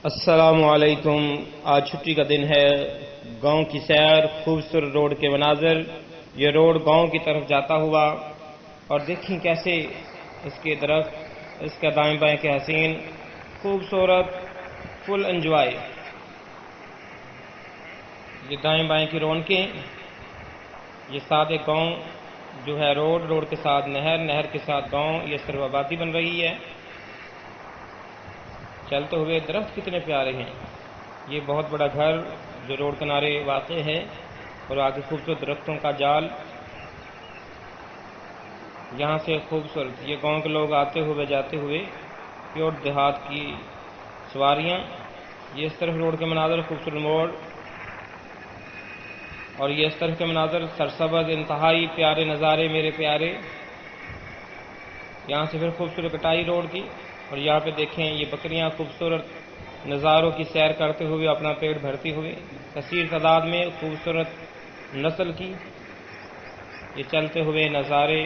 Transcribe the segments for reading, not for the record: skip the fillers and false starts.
السلام علیکم۔ آج چھٹی کا دن ہے، گاؤں کی سیر، خوبصورت روڈ کے مناظر۔ یہ روڈ گاؤں کی طرف جاتا ہوا، اور دیکھیں کیسے اس کے درخت، اس کا دائیں بائیں کے حسین، خوبصورت، فل انجوائے۔ یہ دائیں بائیں کی رونقیں، یہ ساتھ ایک گاؤں جو ہے، روڈ کے ساتھ نہر، نہر کے ساتھ گاؤں، یہ صرف آبادی بن رہی ہے۔ چلتے ہوئے درخت کتنے پیارے ہیں۔ یہ بہت بڑا گھر جو روڈ کنارے واقع ہے، اور آگے خوبصورت درختوں کا جال۔ یہاں سے خوبصورت یہ گاؤں کے لوگ آتے ہوئے جاتے ہوئے، پیور دیہات کی سواریاں۔ یہ اس طرف روڈ کے مناظر، خوبصورت موڑ، اور یہ اس طرف کے مناظر سرسبز، انتہائی پیارے نظارے میرے پیارے۔ یہاں سے پھر خوبصورت کٹائی روڈ کی، اور یہاں پہ دیکھیں یہ بکریاں خوبصورت نظاروں کی سیر کرتے ہوئے اپنا پیٹ بھرتی ہوئے، کثیر تعداد میں خوبصورت نسل کی۔ یہ چلتے ہوئے نظارے،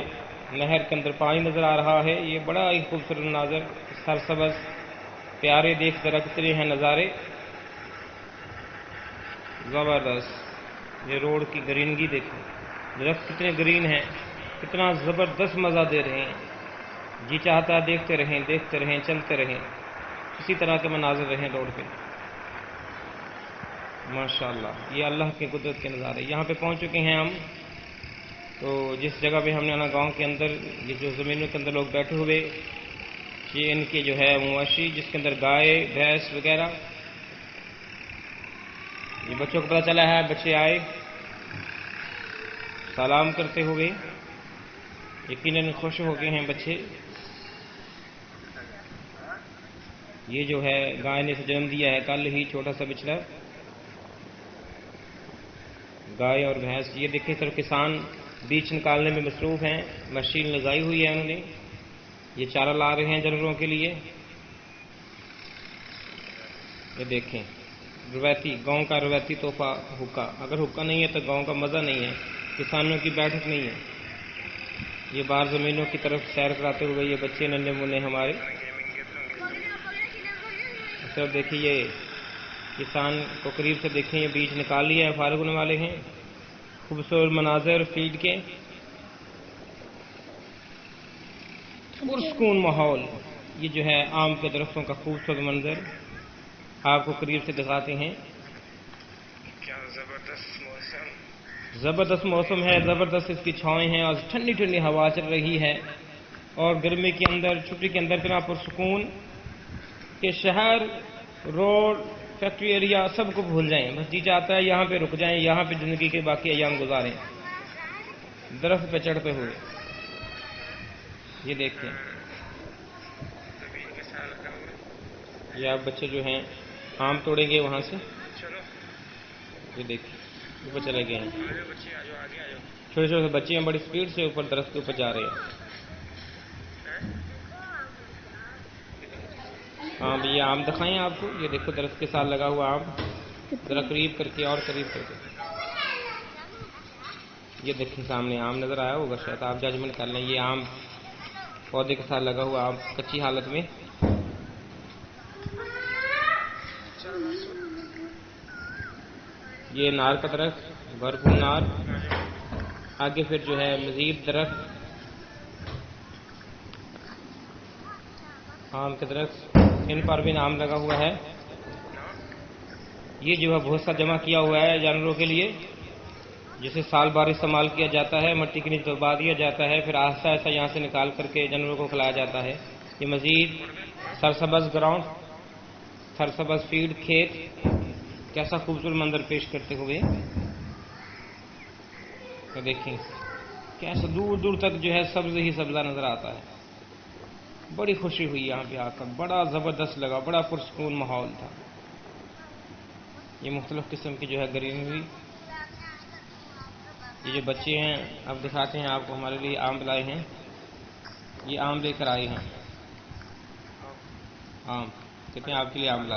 نہر کے اندر پانی نظر آ رہا ہے۔ یہ بڑا ہی خوبصورت مناظر، سرسبز پیارے، دیکھتے رکھتے ہیں نظارے، زبردست۔ یہ روڈ کی گرینگی دیکھیں، درخت کتنے گرین ہیں، کتنا زبردست مزہ دے رہے ہیں۔ جی چاہتا ہے دیکھتے رہیں، چلتے رہیں، اسی طرح کے مناظر رہیں روڈ پہ۔ ماشاءاللہ، یہ اللہ کے قدرت کے نظارے۔ یہاں پہ پہنچ چکے ہیں ہم، تو جس جگہ پہ ہم نے آنا، گاؤں کے اندر، یہ جو زمینوں کے اندر لوگ بیٹھے ہوئے، یہ ان کے جو ہے مواشی، جس کے اندر گائے، بھینس وغیرہ۔ یہ بچوں کو پتہ چلا ہے، بچے آئے سلام کرتے ہوئے، یقیناً خوش ہو گئے ہیں بچے۔ یہ جو ہے گائے نے جنم دیا ہے کل ہی، چھوٹا سا بچڑا، گائے اور بھینس۔ یہ دیکھیں صرف کسان بیج نکالنے میں مصروف ہیں، مشین لگائی ہوئی ہے انہوں نے، یہ چارہ لا رہے ہیں جانوروں کے لیے۔ یہ دیکھیں روایتی گاؤں کا روایتی تحفہ حقہ، اگر حقہ نہیں ہے تو گاؤں کا مزہ نہیں ہے، کسانوں کی بیٹھک نہیں ہے۔ یہ باہر زمینوں کی طرف سیر کراتے ہوئے یہ بچے ننھے منے ہمارے، صرف دیکھیے یہ کسان کو قریب سے دیکھیں، یہ بیج نکال لیا ہے، فارغ ہونے والے ہیں۔ خوبصورت مناظر فیلڈ کے، پرسکون ماحول۔ یہ جو ہے آم کے درختوں کا خوبصورت منظر آپ کو قریب سے دکھاتے ہیں۔ کیا زبردست موسم ہے، زبردست اس کی چھائیں ہیں، اور ٹھنڈی ٹھنڈی ہوا چل رہی ہے، اور گرمی کے اندر، چھٹی کے اندر اتنا پرسکون کہ شہر، روڈ، فیکٹری ایریا سب کو بھول جائیں، بس جی چاہتا ہے یہاں پہ رک جائیں، یہاں پہ زندگی کے باقی ایام گزاریں، درخت پہ چڑھتے ہوئے۔ یہ دیکھیں، یہ آپ بچے جو ہیں آم توڑیں گے وہاں سے، یہ دیکھیں اوپر چلے گئے ہیں، چھوٹے چھوٹے بچے ہیں، بڑی سپیڈ سے اوپر درخت کے اوپر جا رہے ہیں۔ ہاں بھی یہ آم دکھائیں آپ کو، یہ دیکھو درخت کے ساتھ لگا ہوا آم، ذرا قریب کر کے، اور قریب کر کے، یہ دیکھیں سامنے آم نظر آیا ہوگا شاید، آپ ججمنٹ کر لیں۔ یہ آم پودے کے ساتھ لگا ہوا آم کچی حالت میں۔ یہ نار کا درخت، بھرپور نار، آگے پھر جو ہے مزید درخت، آم کے درخت، ان پر بھی نام لگا ہوا ہے۔ یہ جو ہے بہت سا جمع کیا ہوا ہے جانوروں کے لیے، جسے سال بھر استعمال کیا جاتا ہے، مٹی کے نیچے دبا دیا جاتا ہے، پھر آہستہ آہستہ یہاں سے نکال کر کے جانوروں کو کھلایا جاتا ہے۔ یہ مزید سرسبز گراؤنڈ، سرسبز فیلڈ، کھیت، کیسا خوبصورت منظر پیش کرتے ہوئے۔ تو دیکھیں کیسا دور دور تک جو ہے سبز ہی سبزہ نظر آتا ہے۔ بڑی خوشی ہوئی یہاں پہ آ کر، بڑا زبردست لگا، بڑا پرسکون ماحول تھا۔ یہ مختلف قسم کی جو ہے گرینری، یہ جو بچے ہیں اب دکھاتے ہیں آپ کو، ہمارے لیے آم لائے ہیں، یہ آم لے کر آئے ہیں، آم کہتے ہیں آپ کے لیے آم لائے۔